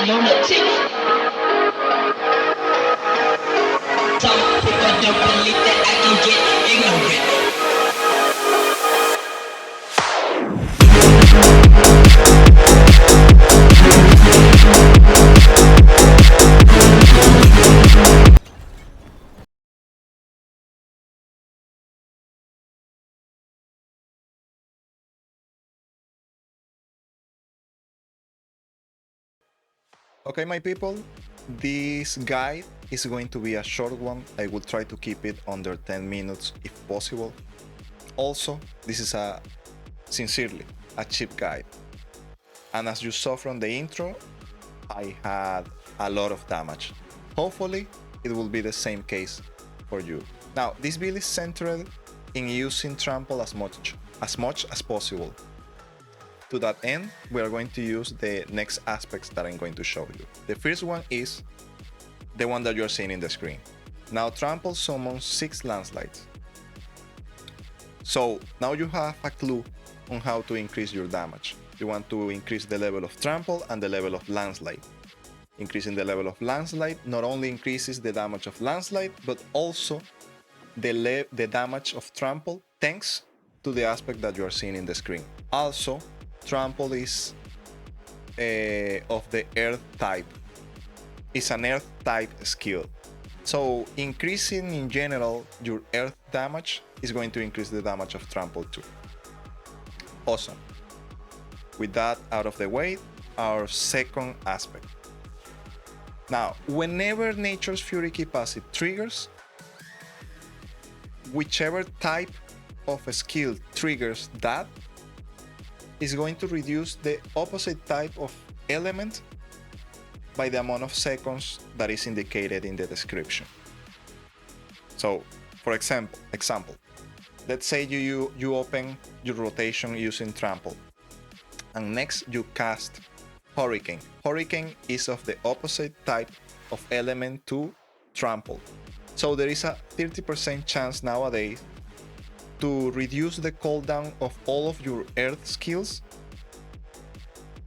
a lunatic. Some people don't believe that I can get ignorant. Okay, my people, this guide is going to be a short one. I will try to keep it under 10 minutes if possible. Also, this is sincerely, a cheap guide. And as you saw from the intro, I had a lot of damage. Hopefully, it will be the same case for you. Now, this build is centered in using trample as much as possible. To that end, we are going to use the next aspects that I'm going to show you. The first one is the one that you're seeing in the screen. Now, trample summons 6 landslides. So now you have a clue on how to increase your damage. You want to increase the level of trample and the level of landslide. Increasing the level of landslide not only increases the damage of landslide, but also the damage of trample thanks to the aspect that you are seeing in the screen. Also, trample is of the earth type. It's an earth type skill. So increasing in general your earth damage is going to increase the damage of trample too. Awesome. With that out of the way, our second aspect. Now, whenever Nature's Fury Key passive triggers, whichever type of a skill triggers that is going to reduce the opposite type of element by the amount of seconds that is indicated in the description. So, for example, let's say you open your rotation using trample, and next you cast Hurricane. Hurricane is of the opposite type of element to trample. So there is a 30% chance nowadays to reduce the cooldown of all of your earth skills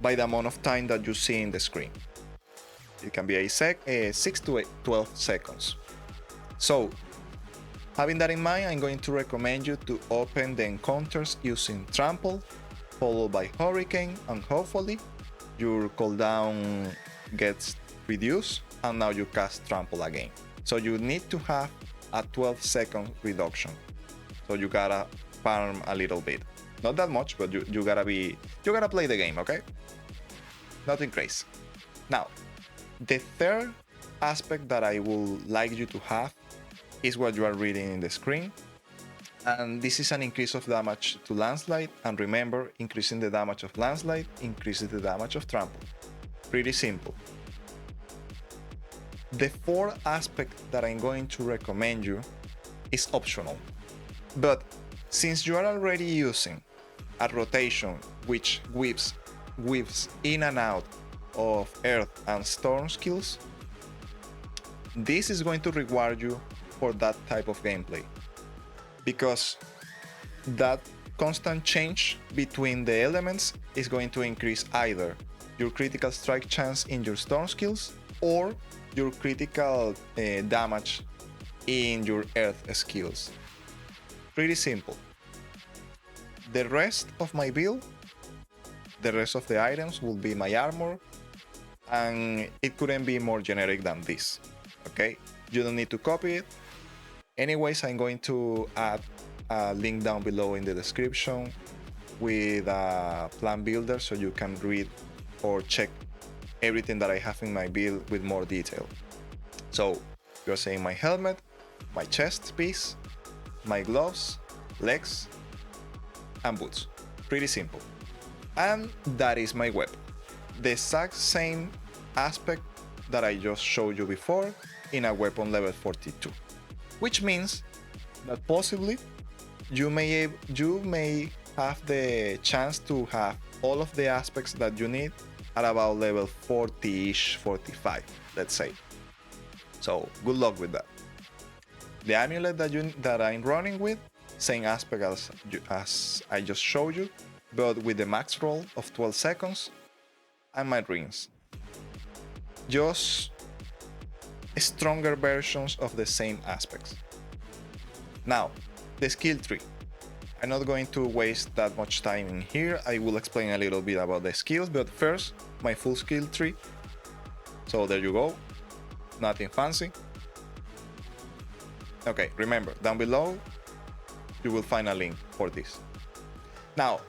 by the amount of time that you see in the screen. It can be 6 to 12 seconds. So, having that in mind, I'm going to recommend you to open the encounters using trample, followed by hurricane, and hopefully your cooldown gets reduced, and now you cast trample again. So you need to have a 12-second reduction. So you gotta farm a little bit. Not that much, but you gotta play the game, okay? Nothing crazy. Now, the third aspect that I would like you to have is what you are reading in the screen. And this is an increase of damage to landslide. And remember, increasing the damage of landslide increases the damage of trample. Pretty simple. The fourth aspect that I'm going to recommend you is optional. But since you are already using a rotation which weaves in and out of earth and storm skills, this is going to reward you for that type of gameplay, because that constant change between the elements is going to increase either your critical strike chance in your storm skills or your critical damage in your earth skills. Pretty simple. The rest of my build, the rest of the items will be my armor, and it couldn't be more generic than this. Okay, you don't need to copy it. Anyways, I'm going to add a link down below in the description with a plan builder so you can read or check everything that I have in my build with more detail. So you're saying my helmet, my chest piece, my gloves, legs, and boots. Pretty simple. And that is my weapon. The exact same aspect that I just showed you before in a weapon level 42. Which means that possibly you may have the chance to have all of the aspects that you need at about level 40-ish, 45, let's say. So good luck with that. The amulet that I'm running with, same aspect as I just showed you, but with the max roll of 12 seconds and my rings. just stronger versions of the same aspects. Now, the skill tree. I'm not going to waste that much time in here. I will explain a little bit about the skills, but first, my full skill tree. So there you go. Nothing fancy. Okay, remember, down below, you will find a link for this. Now,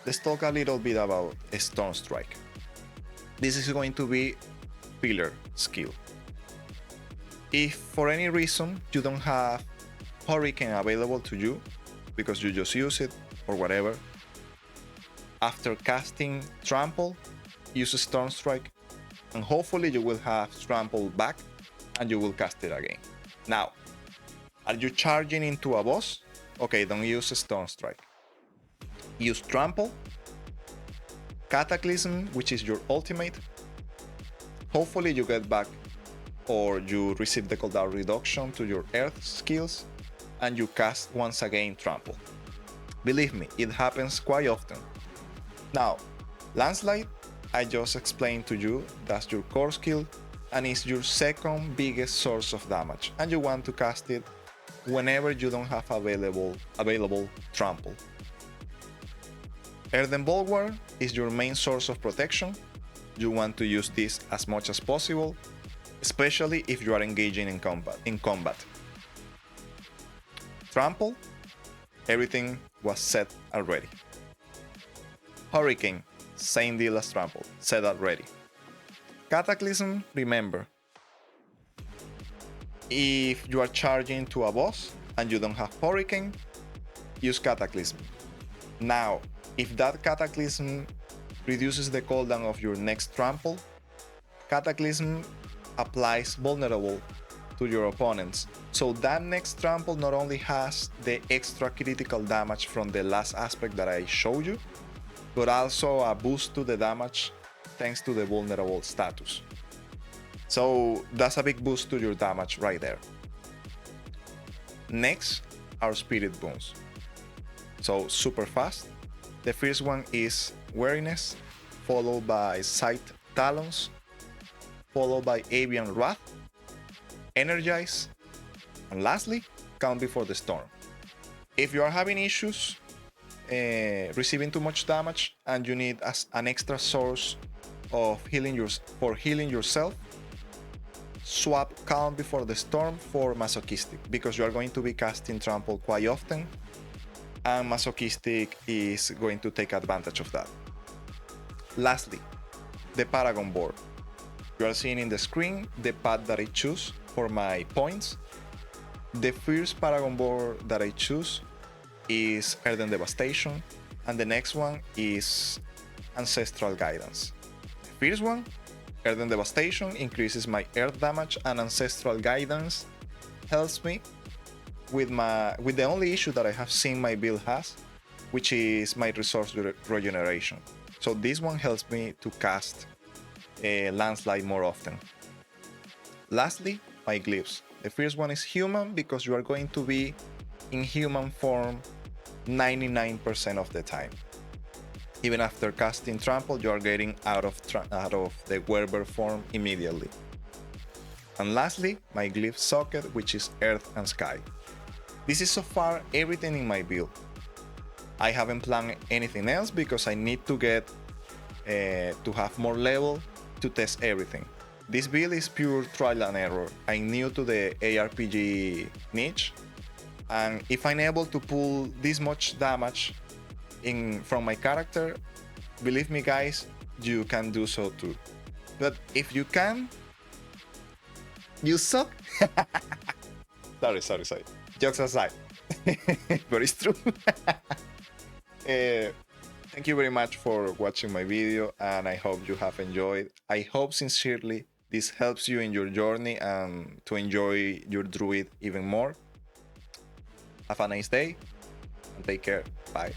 let's talk a little bit about a Storm Strike. This is going to be pillar skill. If for any reason you don't have Hurricane available to you, because you just use it or whatever, after casting Trample, use Storm Strike, and hopefully you will have Trample back and you will cast it again. Now, are you charging into a boss? Okay, don't use Storm Strike. Use Trample, Cataclysm, which is your ultimate. Hopefully you get back or you receive the cooldown reduction to your Earth skills, and you cast once again Trample. Believe me, it happens quite often. Now, Landslide, I just explained to you, that's your core skill and is your second biggest source of damage, and you want to cast it whenever you don't have available Trample. Earthen Bulwark is your main source of protection. You want to use this as much as possible, especially if you are engaging in combat. Trample, everything was set already. Hurricane, same deal as Trample, set already. Cataclysm, remember, if you are charging to a boss and you don't have Hurricane, use Cataclysm. Now, if that Cataclysm reduces the cooldown of your next Trample, Cataclysm applies vulnerable to your opponents. So that next Trample not only has the extra critical damage from the last aspect that I showed you, but also a boost to the damage thanks to the vulnerable status. So that's a big boost to your damage right there. Next, our Spirit Boons. So super fast. The first one is Wariness, followed by Sight Talons, followed by Avian Wrath, Energize, and lastly, Calm Before the Storm. If you are having issues receiving too much damage and you need an extra source of healing yourself, swap Calm Before the Storm for Masochistic, because you are going to be casting Trample quite often, and Masochistic is going to take advantage of that. Lastly, the Paragon board. You are seeing in the screen the path that I choose for my points. The first Paragon board that I choose is Earthen Devastation, and the next one is Ancestral Guidance. The first one, Earthen Devastation, increases my earth damage, and Ancestral Guidance helps me with the only issue that I have seen my build has, which is my resource regeneration. So this one helps me to cast Landslide more often. Lastly, my glyphs. The first one is human, because you are going to be in human form 99% of the time. Even after casting Trample, you are getting out of the Werber form immediately. And lastly, my glyph socket, which is Earth and Sky. This is so far everything in my build. I haven't planned anything else because I need to get to have more level to test everything. This build is pure trial and error. I'm new to the ARPG niche, and if I'm able to pull this much damage from my character, believe me guys, you can do so too. But if you can, you suck. Sorry. Jokes aside. But it's true. Thank you very much for watching my video, and I hope you have enjoyed. I hope sincerely this helps you in your journey and to enjoy your Druid even more. Have a nice day and take care. Bye.